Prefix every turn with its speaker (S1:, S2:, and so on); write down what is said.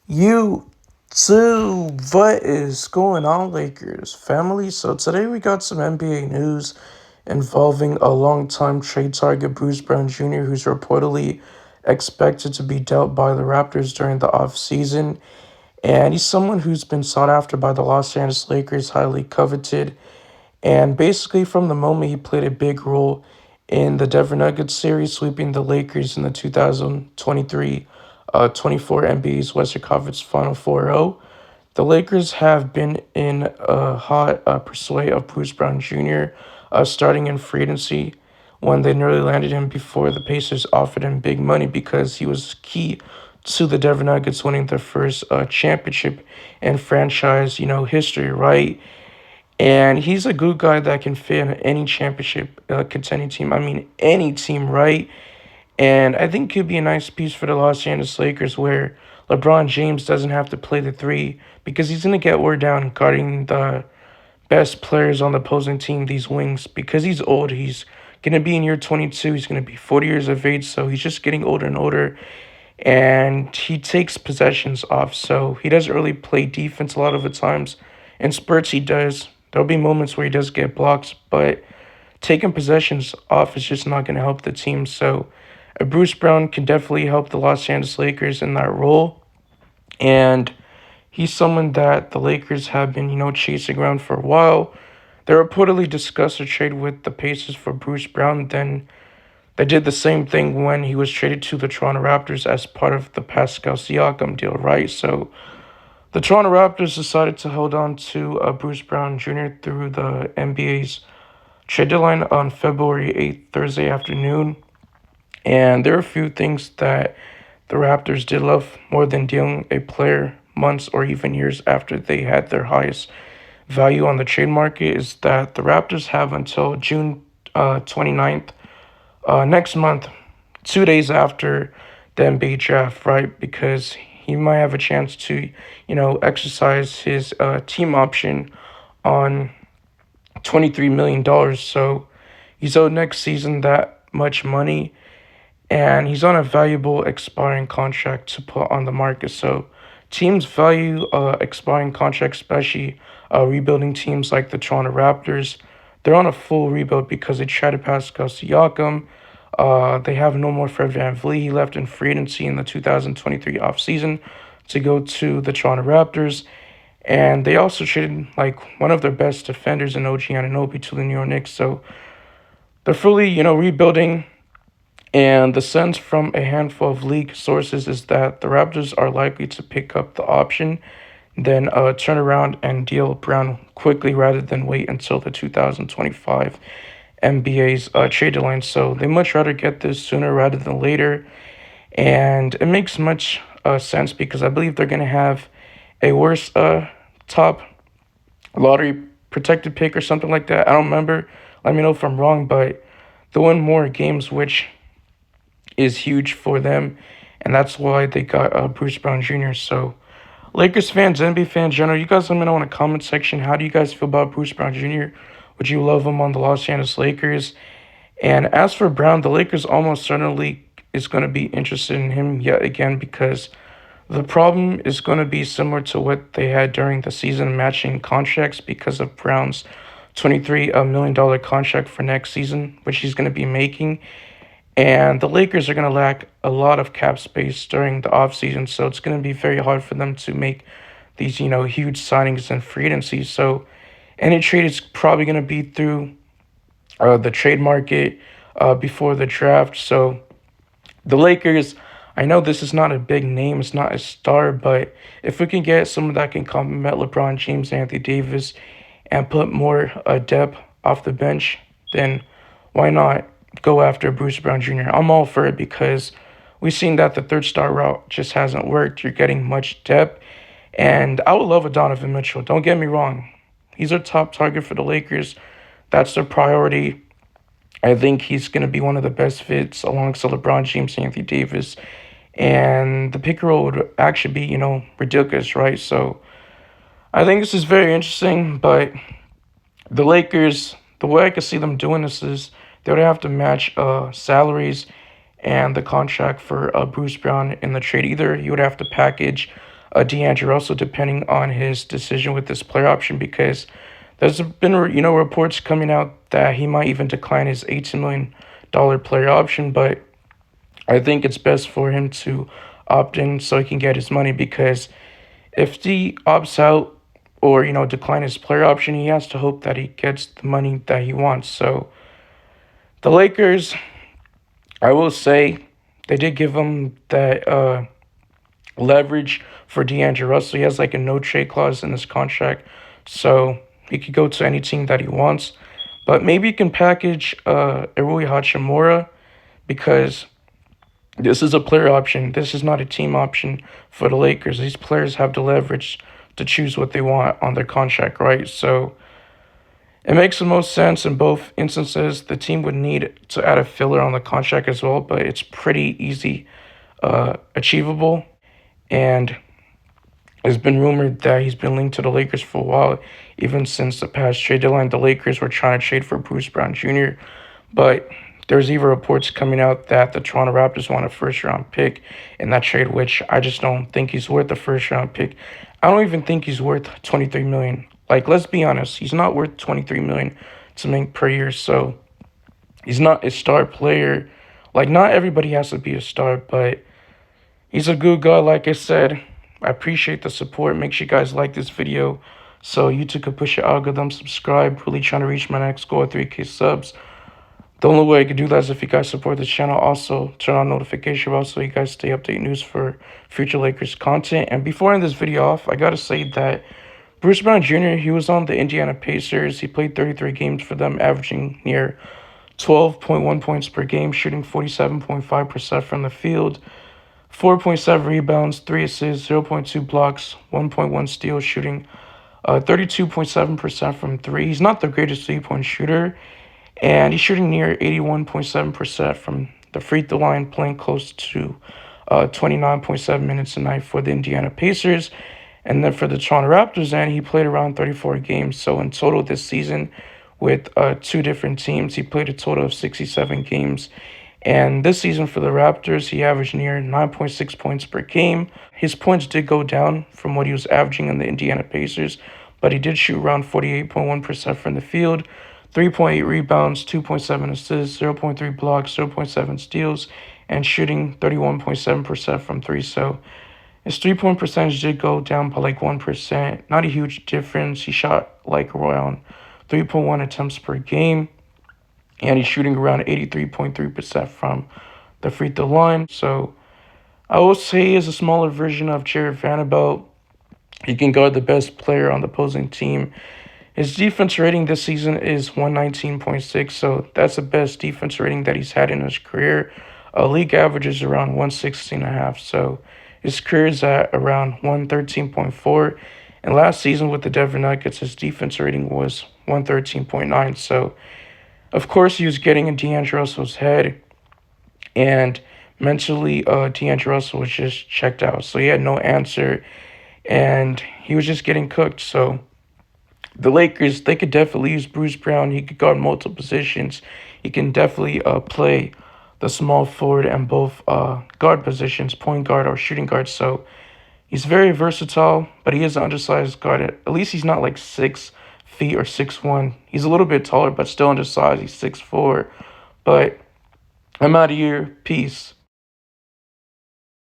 S1: You too. What is going on, Lakers family? So today we got some NBA news involving a long-time trade target, Bruce Brown Jr., who's reportedly expected to be dealt by the Raptors during the offseason. And he's someone who's been sought after by the Los Angeles Lakers, highly coveted. And basically, from the moment he played a big role in the Denver Nuggets series, sweeping the Lakers in the 2023 24 NBA's Western Conference Final 4-0, the Lakers have been in a hot pursuit of Bruce Brown Jr., starting in free agency when they nearly landed him before the Pacers offered him big money because he was key to the Denver Nuggets winning their first championship in franchise, history, right? And he's a good guy that can fit in any championship contending team. I mean, any team, right? And I think could be a nice piece for the Los Angeles Lakers where LeBron James doesn't have to play the three because he's going to get wore down guarding the best players on the opposing team, these wings, because he's old. He's going to be in year 22. He's going to be 40 years of age. So he's just getting older and older. And he takes possessions off. So he doesn't really play defense a lot of the times. In spurts, he does. There'll be moments where he does get blocks, but taking possessions off is just not going to help the team. So Bruce Brown can definitely help the Los Angeles Lakers in that role. And he's someone that the Lakers have been, chasing around for a while. They reportedly discussed a trade with the Pacers for Bruce Brown. Then they did the same thing when he was traded to the Toronto Raptors as part of the Pascal Siakam deal, right? So the Toronto Raptors decided to hold on to Bruce Brown Jr. through the NBA's trade deadline on February 8th, Thursday afternoon. And there are a few things that the Raptors did love more than dealing a player months or even years after they had their highest value on the trade market is that the Raptors have until June 29th, next month, 2 days after the NBA draft, right? Because he might have a chance to, exercise his team option on $23 million. So he's owed next season that much money, and he's on a valuable expiring contract to put on the market. So teams value expiring contracts, especially rebuilding teams like the Toronto Raptors. They're on a full rebuild because they tried to Pascal Siakam. They have no more Fred VanVleet. He left in free agency in the 2023 offseason to go to the Toronto Raptors. And they also traded like one of their best defenders in OG Anunoby to the New York Knicks. So they're fully, rebuilding. And the sense from a handful of league sources is that the Raptors are likely to pick up the option, then turn around and deal Brown quickly rather than wait until the 2025 NBA's trade deadline. So they much rather get this sooner rather than later. And it makes much sense because I believe they're going to have a worse top lottery protected pick or something like that. I don't remember. Let me know if I'm wrong, but they win more games, which is huge for them, and that's why they got Bruce Brown Jr. So, Lakers fans, NBA fans, general, you guys let me know in the comment section. How do you guys feel about Bruce Brown Jr.? Would you love him on the Los Angeles Lakers? And as for Brown, the Lakers almost certainly is going to be interested in him yet again because the problem is going to be similar to what they had during the season, matching contracts because of Brown's $23 million contract for next season, which he's going to be making. And the Lakers are going to lack a lot of cap space during the offseason, so it's going to be very hard for them to make these, huge signings and free agency. So any trade is probably going to be through the trade market before the draft. So the Lakers, I know this is not a big name, it's not a star, but if we can get someone that can complement LeBron James, Anthony Davis, and put more depth off the bench, then why not go after Bruce Brown Jr.? I'm all for it because we've seen that the third star route just hasn't worked. You're getting much depth. And I would love a Donovan Mitchell. Don't get me wrong. He's a top target for the Lakers. That's their priority. I think he's going to be one of the best fits alongside LeBron James and Anthony Davis. And the pick and roll would actually be, ridiculous, right? So I think this is very interesting, but the Lakers, the way I could see them doing this is they would have to match salaries and the contract for Bruce Brown in the trade. Either you would have to package D'Angelo Russell, depending on his decision with this player option, because there's been reports coming out that he might even decline his $18 million player option, but I think it's best for him to opt in so he can get his money, because if he opts out or decline his player option, he has to hope that he gets the money that he wants. So the Lakers, I will say, they did give him that leverage for D'Angelo Russell. He has like a no trade clause in his contract, so he could go to any team that he wants. But maybe you can package Erui Hachimura, because this is a player option. This is not a team option for the Lakers. These players have the leverage to choose what they want on their contract, right? So it makes the most sense in both instances. The team would need to add a filler on the contract as well, but it's pretty easy achievable. And it's been rumored that he's been linked to the Lakers for a while, even since the past trade deadline. The Lakers were trying to trade for Bruce Brown Jr., but there's even reports coming out that the Toronto Raptors want a first-round pick in that trade, which I just don't think he's worth a first-round pick. I don't even think he's worth $23 million. Like, let's be honest, he's not worth $23 million to make per year. So he's not a star player. Like, not everybody has to be a star, but he's a good guy. Like I said, I appreciate the support. Make sure you guys like this video so YouTube could push your algorithm. Subscribe. Really trying to reach my next goal of 3K subs. The only way I can do that is if you guys support this channel. Also, turn on notification bells so you guys stay updated news for future Lakers content. And before I end this video off, I gotta say that Bruce Brown Jr., he was on the Indiana Pacers. He played 33 games for them, averaging near 12.1 points per game, shooting 47.5% from the field, 4.7 rebounds, 3 assists, 0.2 blocks, 1.1 steals, shooting 32.7% from three. He's not the greatest three-point shooter, and he's shooting near 81.7% from the free throw line, playing close to 29.7 minutes a night for the Indiana Pacers. And then for the Toronto Raptors, and he played around 34 games. So in total this season with two different teams, he played a total of 67 games. And this season for the Raptors, he averaged near 9.6 points per game. His points did go down from what he was averaging in the Indiana Pacers, but he did shoot around 48.1% from the field, 3.8 rebounds, 2.7 assists, 0.3 blocks, 0.7 steals, and shooting 31.7% from three. So his three-point percentage did go down by like 1%. Not a huge difference. He shot like around 3.1 attempts per game, and he's shooting around 83.3% from the free throw line. So I will say he is a smaller version of Jared Vanderbilt. He can guard the best player on the opposing team. His defense rating this season is 119.6, so that's the best defense rating that he's had in his career. League average is around 116.5, so his career is at around 113.4. And last season with the Denver Nuggets, his defense rating was 113.9. So, of course, he was getting in D'Angelo Russell's head, and mentally, D'Angelo Russell was just checked out. So he had no answer, and he was just getting cooked. So the Lakers, they could definitely use Bruce Brown. He could guard multiple positions. He can definitely play the small forward and both guard positions, point guard or shooting guard. So he's very versatile, but he is an undersized guard. At least he's not like 6 feet or 6'1". He's a little bit taller, but still undersized. He's 6'4". But I'm out of here. Peace.